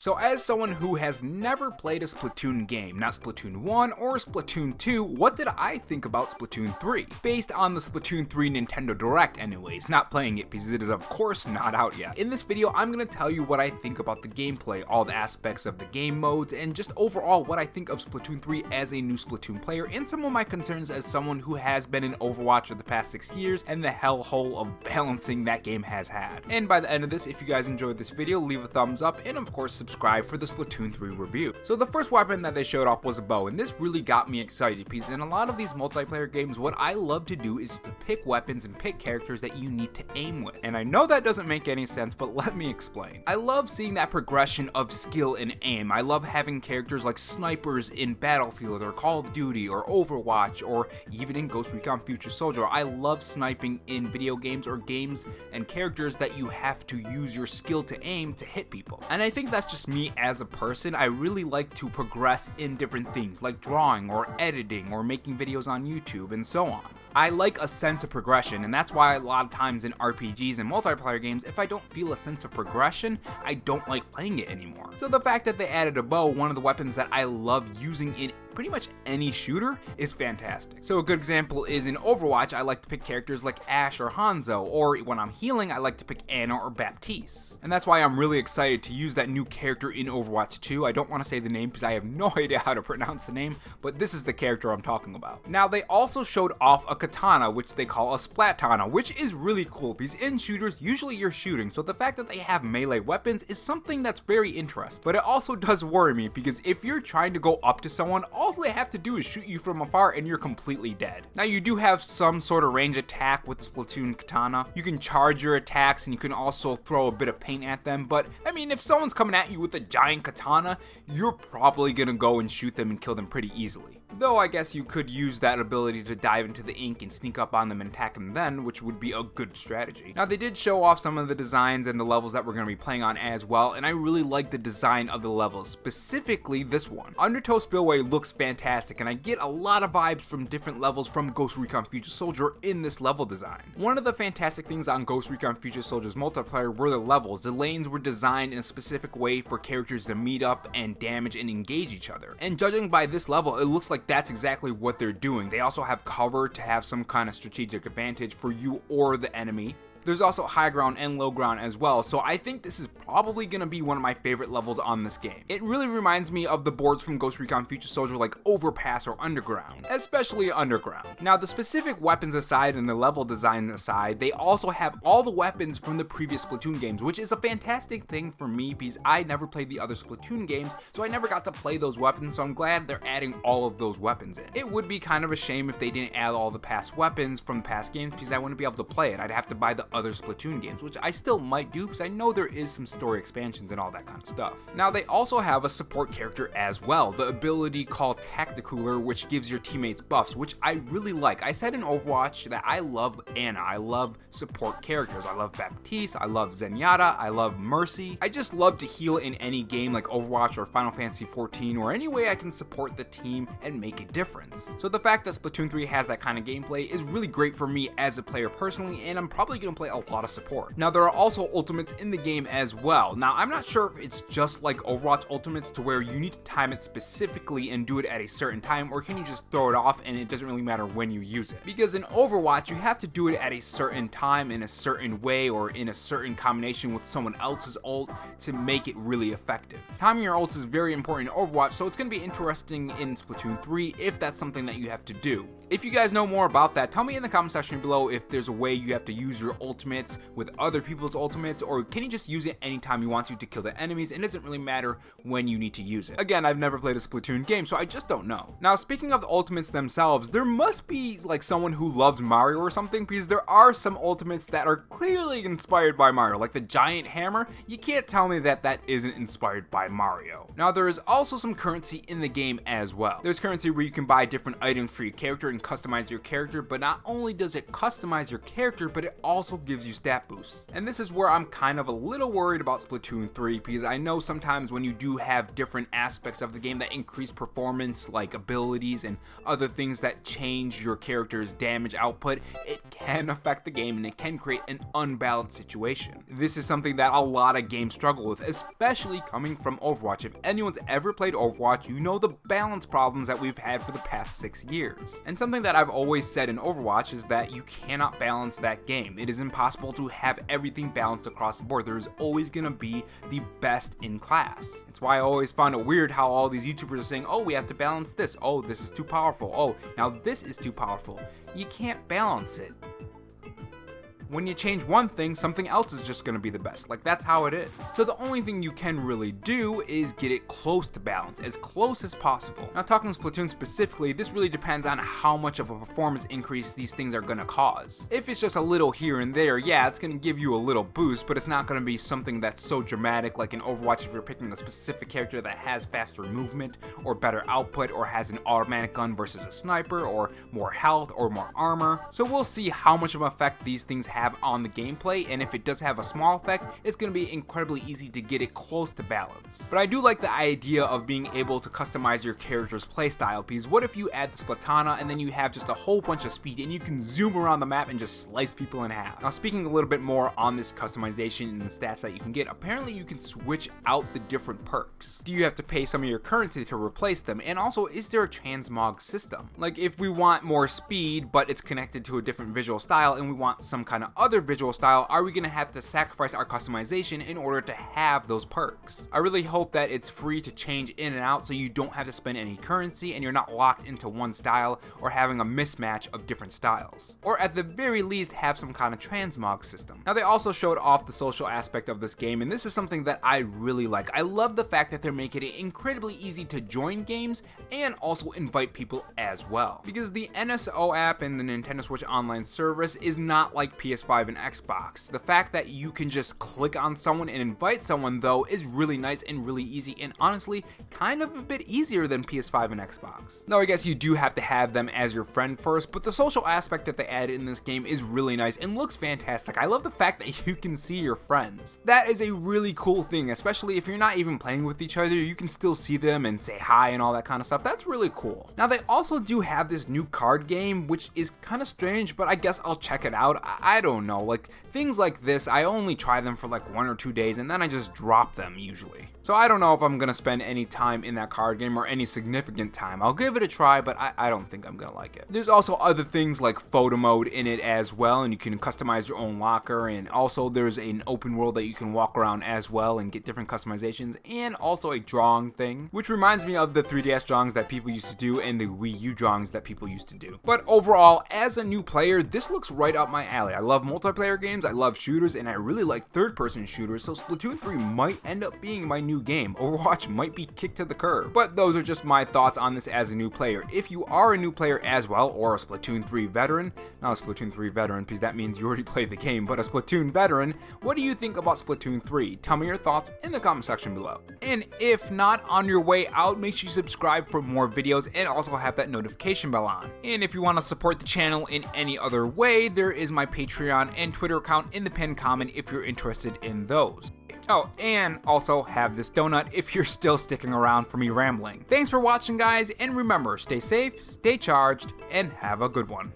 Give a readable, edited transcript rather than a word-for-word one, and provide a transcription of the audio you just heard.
So as someone who has never played a Splatoon game, not Splatoon 1 or Splatoon 2, what did I think about Splatoon 3? Based on the Splatoon 3 Nintendo Direct anyways, not playing it because it is of course not out yet. In this video, I'm going to tell you what I think about the gameplay, all the aspects of the game modes, and just overall what I think of Splatoon 3 as a new Splatoon player, and some of my concerns as someone who has been in Overwatch for the past 6 years and the hellhole of balancing that game has had. And by the end of this, if you guys enjoyed this video, leave a thumbs up and of course subscribe for the Splatoon 3 review. So the first weapon that they showed off was a bow, and this really got me excited because in a lot of these multiplayer games, what I love to do is to pick weapons and pick characters that you need to aim with. And I know that doesn't make any sense, but let me explain. I love seeing that progression of skill and aim. I love having characters like snipers in Battlefield or Call of Duty or Overwatch or even in Ghost Recon Future Soldier. I love sniping in video games or games and characters that you have to use your skill to aim to hit people. And I think that's just me as a person. I really like to progress in different things like drawing or editing or making videos on YouTube and so on. I like a sense of progression, and that's why a lot of times in RPGs and multiplayer games, if I don't feel a sense of progression, I don't like playing it anymore. So the fact that they added a bow, one of the weapons that I love using in pretty much any shooter, is fantastic. So a good example is in Overwatch, I like to pick characters like Ashe or Hanzo, or when I'm healing, I like to pick Ana or Baptiste. And that's why I'm really excited to use that new character in Overwatch 2. I don't want to say the name because I have no idea how to pronounce the name, but this is the character I'm talking about. Now they also showed off a katana, which they call a splatana, which is really cool because in shooters, usually you're shooting, so the fact that they have melee weapons is something that's very interesting. But it also does worry me because if you're trying to go up to someone, all they have to do is shoot you from afar and you're completely dead. Now you do have some sort of range attack with the Splatoon katana. You can charge your attacks and you can also throw a bit of paint at them, but I mean, if someone's coming at you with a giant katana, you're probably gonna go and shoot them and kill them pretty easily. Though I guess you could use that ability to dive into the ink and sneak up on them and attack them then, which would be a good strategy. Now they did show off some of the designs and the levels that we're going to be playing on as well, and I really like the design of the levels, specifically this one. Undertow Spillway looks fantastic, and I get a lot of vibes from different levels from Ghost Recon Future Soldier in this level design. One of the fantastic things on Ghost Recon Future Soldier's multiplayer were the levels. The lanes were designed in a specific way for characters to meet up and damage and engage each other. And judging by this level, it looks like that's exactly what they're doing. They also have cover to have some kind of strategic advantage for you or the enemy. There's also high ground and low ground as well, so I think this is probably going to be one of my favorite levels on this game. It really reminds me of the boards from Ghost Recon Future Soldier like Overpass or Underground, especially Underground. Now the specific weapons aside and the level design aside, they also have all the weapons from the previous Splatoon games, which is a fantastic thing for me because I never played the other Splatoon games, so I never got to play those weapons, so I'm glad they're adding all of those weapons in. It would be kind of a shame if they didn't add all the past weapons from past games because I wouldn't be able to play it. I'd have to buy the other Splatoon games, which I still might do because I know there is some story expansions and all that kind of stuff. Now they also have a support character as well, the ability called Tacticooler, which gives your teammates buffs, which I really like. I said in Overwatch that I love Ana, I love support characters, I love Baptiste, I love Zenyatta, I love Mercy. I just love to heal in any game like Overwatch or Final Fantasy XIV or any way I can support the team and make a difference. So the fact that Splatoon 3 has that kind of gameplay is really great for me as a player personally, and I'm probably going to play a lot of support. Now there are also ultimates in the game as well. Now I'm not sure if it's just like Overwatch ultimates to where you need to time it specifically and do it at a certain time, or can you just throw it off and it doesn't really matter when you use it. Because in Overwatch you have to do it at a certain time in a certain way or in a certain combination with someone else's ult to make it really effective. Timing your ults is very important in Overwatch, so it's going to be interesting in Splatoon 3 if that's something that you have to do. If you guys know more about that, tell me in the comment section below if there's a way you have to use your ultimates with other people's ultimates, or can you just use it anytime you want to kill the enemies and it doesn't really matter when you need to use it. Again, I've never played a Splatoon game, so I just don't know. Now speaking of the ultimates themselves, there must be like someone who loves Mario or something, because there are some ultimates that are clearly inspired by Mario, like the giant hammer. You can't tell me that that isn't inspired by Mario. Now there is also some currency in the game as well. There's currency where you can buy different items for your character and customize your character, but not only does it customize your character, but it also also gives you stat boosts. And this is where I'm kind of a little worried about Splatoon 3, because I know sometimes when you do have different aspects of the game that increase performance, like abilities and other things that change your character's damage output, it can affect the game and it can create an unbalanced situation. This is something that a lot of games struggle with, especially coming from Overwatch. If anyone's ever played Overwatch, you know the balance problems that we've had for the past 6 years. And something that I've always said in Overwatch is that you cannot balance that game. It is impossible to have everything balanced across the board. There's always gonna be the best in class. It's why I always found it weird how all these YouTubers are saying, oh, we have to balance this. Oh, this is too powerful. Oh, now this is too powerful. You can't balance it. When you change one thing, something else is just going to be the best. Like, that's how it is. So the only thing you can really do is get it close to balance, as close as possible. Now, talking Splatoon specifically, this really depends on how much of a performance increase these things are going to cause. If it's just a little here and there, yeah, it's going to give you a little boost, but it's not going to be something that's so dramatic like in Overwatch if you're picking a specific character that has faster movement, or better output, or has an automatic gun versus a sniper, or more health, or more armor. So we'll see how much of an effect these things have on the gameplay, and if it does have a small effect, it's going to be incredibly easy to get it close to balance. But I do like the idea of being able to customize your character's playstyle, because what if you add the Splatana and then you have just a whole bunch of speed and you can zoom around the map and just slice people in half. Now, speaking a little bit more on this customization and the stats that you can get, apparently you can switch out the different perks. Do you have to pay some of your currency to replace them? And also, is there a transmog system? Like, if we want more speed but it's connected to a different visual style and we want some kind of other visual style, are we going to have to sacrifice our customization in order to have those perks? I really hope that it's free to change in and out so you don't have to spend any currency and you're not locked into one style or having a mismatch of different styles. Or at the very least, have some kind of transmog system. Now, they also showed off the social aspect of this game, and this is something that I really like. I love the fact that they're making it incredibly easy to join games and also invite people as well. Because the NSO app and the Nintendo Switch Online service is not like PS5 and Xbox. The fact that you can just click on someone and invite someone, though, is really nice and really easy, and honestly kind of a bit easier than PS5 and Xbox. Now, I guess you do have to have them as your friend first, but the social aspect that they added in this game is really nice and looks fantastic. I love the fact that you can see your friends. That is a really cool thing, especially if you're not even playing with each other, you can still see them and say hi and all that kind of stuff. That's really cool. Now, they also do have this new card game, which is kind of strange, but I guess I'll check it out. I don't know. Like, things like this, I only try them for like 1 or 2 days and then I just drop them usually. So I don't know if I'm gonna spend any time in that card game or any significant time. I'll give it a try, but I don't think I'm gonna like it. There's also other things like photo mode in it as well, and you can customize your own locker, and also there's an open world that you can walk around as well and get different customizations, and also a drawing thing, which reminds me of the 3DS drawings that people used to do and the Wii U drawings that people used to do. But overall, as a new player, this looks right up my alley. I love multiplayer games, I love shooters, and I really like third-person shooters, so Splatoon 3 might end up being my new game. Overwatch might be kicked to the curb. But those are just my thoughts on this as a new player. If you are a new player as well, or a Splatoon 3 veteran, not a Splatoon 3 veteran because that means you already played the game, but a Splatoon veteran, what do you think about Splatoon 3? Tell me your thoughts in the comment section below. And if not, on your way out, make sure you subscribe for more videos and also have that notification bell on. And if you want to support the channel in any other way, there is my Patreon and Twitter account in the pinned comment if you're interested in those. Oh, and also have this donut if you're still sticking around for me rambling. Thanks for watching, guys, and remember, stay safe, stay charged, and have a good one.